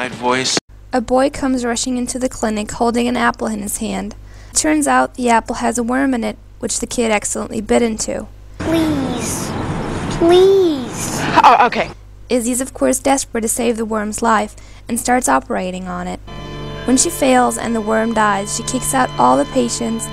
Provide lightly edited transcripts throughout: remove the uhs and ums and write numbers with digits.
terrified voice. A boy comes rushing into the clinic holding an apple in his hand. It turns out the apple has a worm in it, which the kid accidentally bit into. Please. Please. Oh, okay. Izzy's of course desperate to save the worm's life and starts operating on it. When she fails and the worm dies, she kicks out all the patients.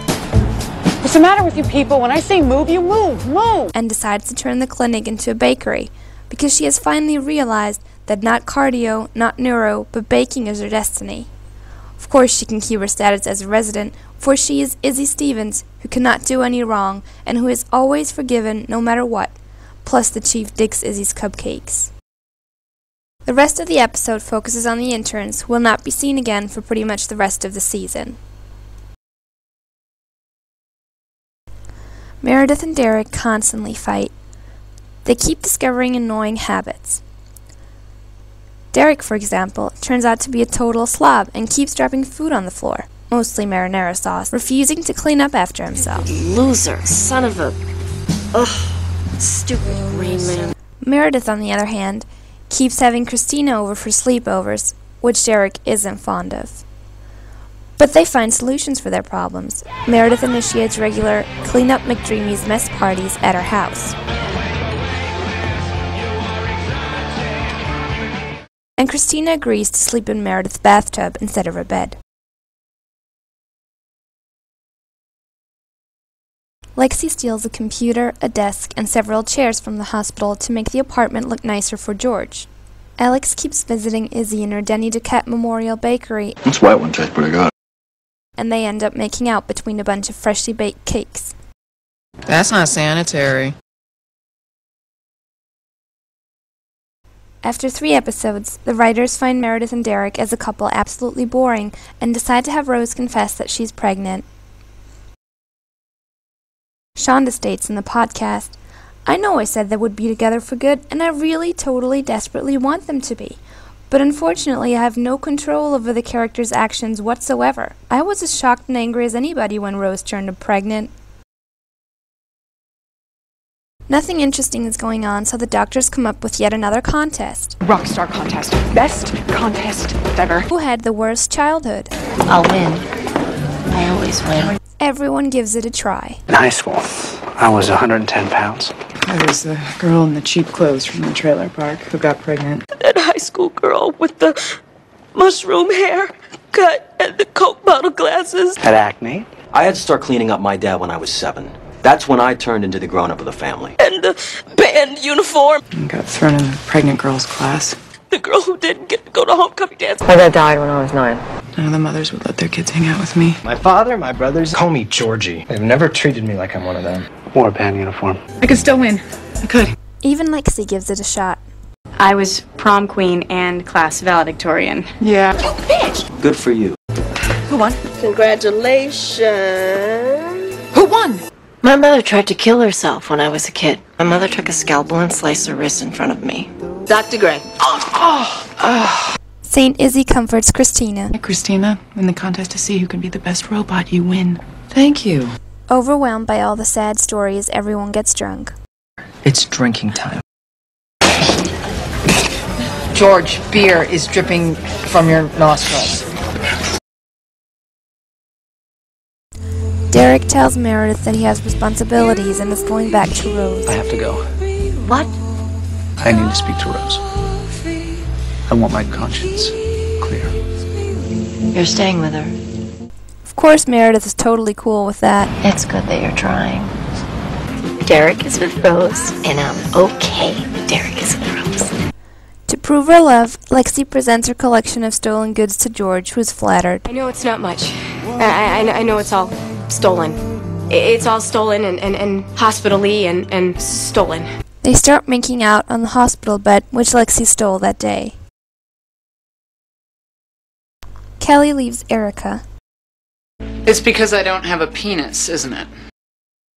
What's the matter with you people? When I say move, you move. Move! And decides to turn the clinic into a bakery because she has finally realized that not cardio, not neuro, but baking is her destiny. Of course she can keep her status as a resident, for she is Izzy Stevens, who cannot do any wrong and who is always forgiven no matter what. Plus the chief digs Izzy's cupcakes. The rest of the episode focuses on the interns, who will not be seen again for pretty much the rest of the season. Meredith and Derek constantly fight. They keep discovering annoying habits. Derek, for example, turns out to be a total slob and keeps dropping food on the floor, mostly marinara sauce, refusing to clean up after himself. Loser. Son of a... Ugh. Stupid Rain Man. Meredith, on the other hand, keeps having Christina over for sleepovers, which Derek isn't fond of. But they find solutions for their problems. Meredith initiates regular Clean Up McDreamy's mess parties at her house. And Christina agrees to sleep in Meredith's bathtub instead of her bed. Lexi steals a computer, a desk, and several chairs from the hospital to make the apartment look nicer for George. Alex keeps visiting Izzy in her Denny DeCat Memorial Bakery. This white one tastes pretty good. And they end up making out between a bunch of freshly baked cakes. That's not sanitary. After 3 episodes, the writers find Meredith and Derek as a couple absolutely boring and decide to have Rose confess that she's pregnant. Shonda states in the podcast, "I know I said they would be together for good, and I really, totally, desperately want them to be. But unfortunately, I have no control over the characters' actions whatsoever. I was as shocked and angry as anybody when Rose turned pregnant." Nothing interesting is going on, so the doctors come up with yet another contest. Rockstar contest. Best contest ever. Who had the worst childhood? I'll win. I always win. Everyone gives it a try. In high school, I was 110 pounds. I was the girl in the cheap clothes from the trailer park who got pregnant. That high school girl with the mushroom haircut and the Coke bottle glasses. Had acne. I had to start cleaning up my dad when I was 7. That's when I turned into the grown-up of the family. And the band uniform. And got thrown in the pregnant girls class. The girl who didn't get to go to homecoming dance. My dad died when I was 9. None of the mothers would let their kids hang out with me. My father, my brothers, call me Georgie. They've never treated me like I'm one of them. Wore a band uniform. I could still win. I could. Even Lexi gives it a shot. I was prom queen and class valedictorian. Yeah. You bitch! Good for you. Who won? Congratulations. Who won? My mother tried to kill herself when I was a kid. My mother took a scalpel and sliced her wrist in front of me. Dr. Gray. Saint Izzy comforts Christina. Hey, Christina, in the contest to see who can be the best robot, you win. Thank you. Overwhelmed by all the sad stories, everyone gets drunk. It's drinking time. George, beer is dripping from your nostrils. Derek tells Meredith that he has responsibilities and is going back to Rose. I have to go. What? I need to speak to Rose. I want my conscience clear. You're staying with her. Of course, Meredith is totally cool with that. It's good that you're trying. Derek is with Rose, and I'm okay that Derek is with Rose. To prove her love, Lexi presents her collection of stolen goods to George, who's flattered. I know it's not much. I know it's all stolen. It's all stolen and hospital-y and stolen. They start making out on the hospital bed, which Lexi stole that day. Kelly leaves Erica. It's because I don't have a penis, isn't it?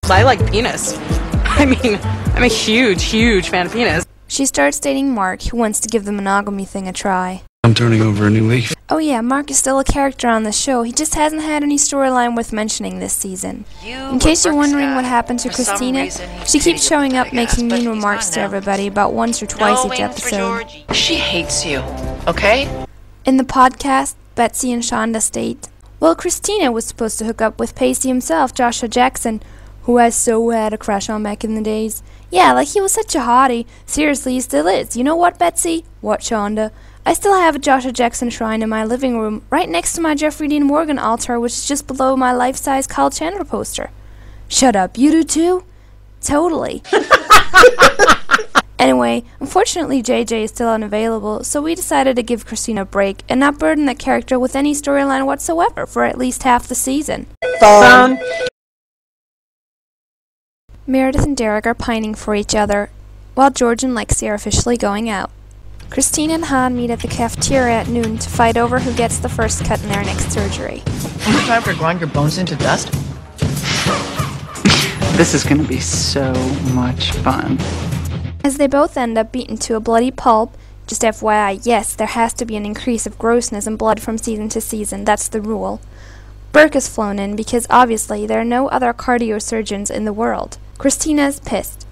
I like penis. I mean, I'm a huge, huge fan of penis. She starts dating Mark, who wants to give the monogamy thing a try. I'm turning over a new leaf. Oh yeah, Mark is still a character on the show. He just hasn't had any storyline worth mentioning this season. In case you're wondering what happened to Christina, she keeps showing up making mean remarks to everybody about once or twice each episode. She hates you, okay? In the podcast, Betsy and Shonda state, well, Christina was supposed to hook up with Pacey himself, Joshua Jackson, who I so had a crush on back in the days. Yeah, like he was such a hottie. Seriously, he still is. You know what, Betsy? What, Shonda? I still have a Joshua Jackson shrine in my living room, right next to my Jeffrey Dean Morgan altar, which is just below my life-size Kyle Chandler poster. Shut up, you do too? Totally. Anyway, unfortunately JJ is still unavailable, so we decided to give Christina a break and not burden the character with any storyline whatsoever for at least half the season. Phone. Meredith and Derek are pining for each other, while George and Lexi are officially going out. Christina and Han meet at the cafeteria at noon to fight over who gets the first cut in their next surgery. Any time for grind your bones into dust? This is gonna be so much fun. As they both end up beaten to a bloody pulp, just FYI, yes, there has to be an increase of grossness and blood from season to season, that's the rule. Burke is flown in because obviously there are no other cardiosurgeons in the world. Christina is pissed.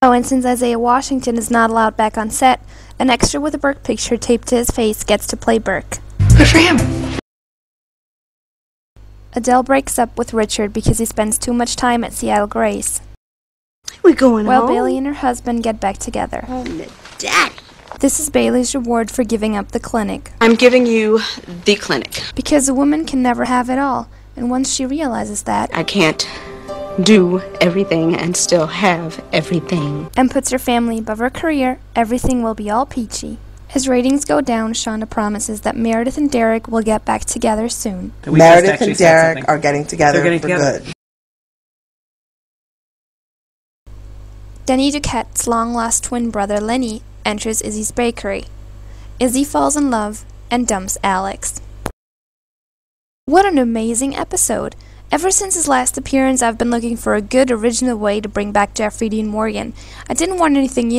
Oh, and since Isaiah Washington is not allowed back on set, an extra with a Burke picture taped to his face gets to play Burke. Good for him. Adele breaks up with Richard because he spends too much time at Seattle Grace. We're going While home. Bailey and her husband get back together. Home to Daddy. This is Bailey's reward for giving up the clinic. I'm giving you the clinic. Because a woman can never have it all, and once she realizes that, I can't do everything and still have everything. and puts her family above her career, everything will be all peachy. As ratings go down, Shonda promises that Meredith and Derek will get back together soon. Meredith and Derek are getting together for good. Denny Duquette's long-lost twin brother Lenny enters Izzy's bakery. Izzy falls in love and dumps Alex. What an amazing episode! Ever since his last appearance, I've been looking for a good original way to bring back Jeffrey Dean Morgan. I didn't want anything,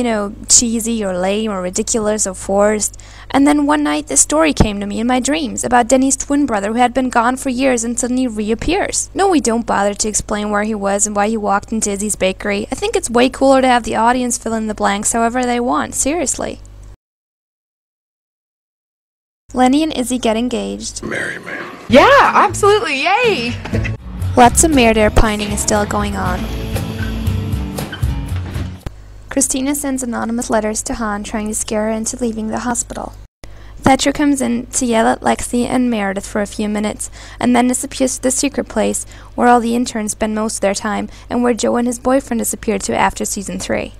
cheesy or lame or ridiculous or forced. And then one night this story came to me in my dreams about Denny's twin brother who had been gone for years and suddenly reappears. No, we don't bother to explain where he was and why he walked into Izzy's bakery. I think it's way cooler to have the audience fill in the blanks however they want, seriously. Lenny and Izzy get engaged. Marry me. Yeah, absolutely, yay! Lots of murder pining is still going on. Christina sends anonymous letters to Han trying to scare her into leaving the hospital. Thatcher comes in to yell at Lexi and Meredith for a few minutes, and then disappears to the secret place where all the interns spend most of their time and where Joe and his boyfriend disappeared to after season 3.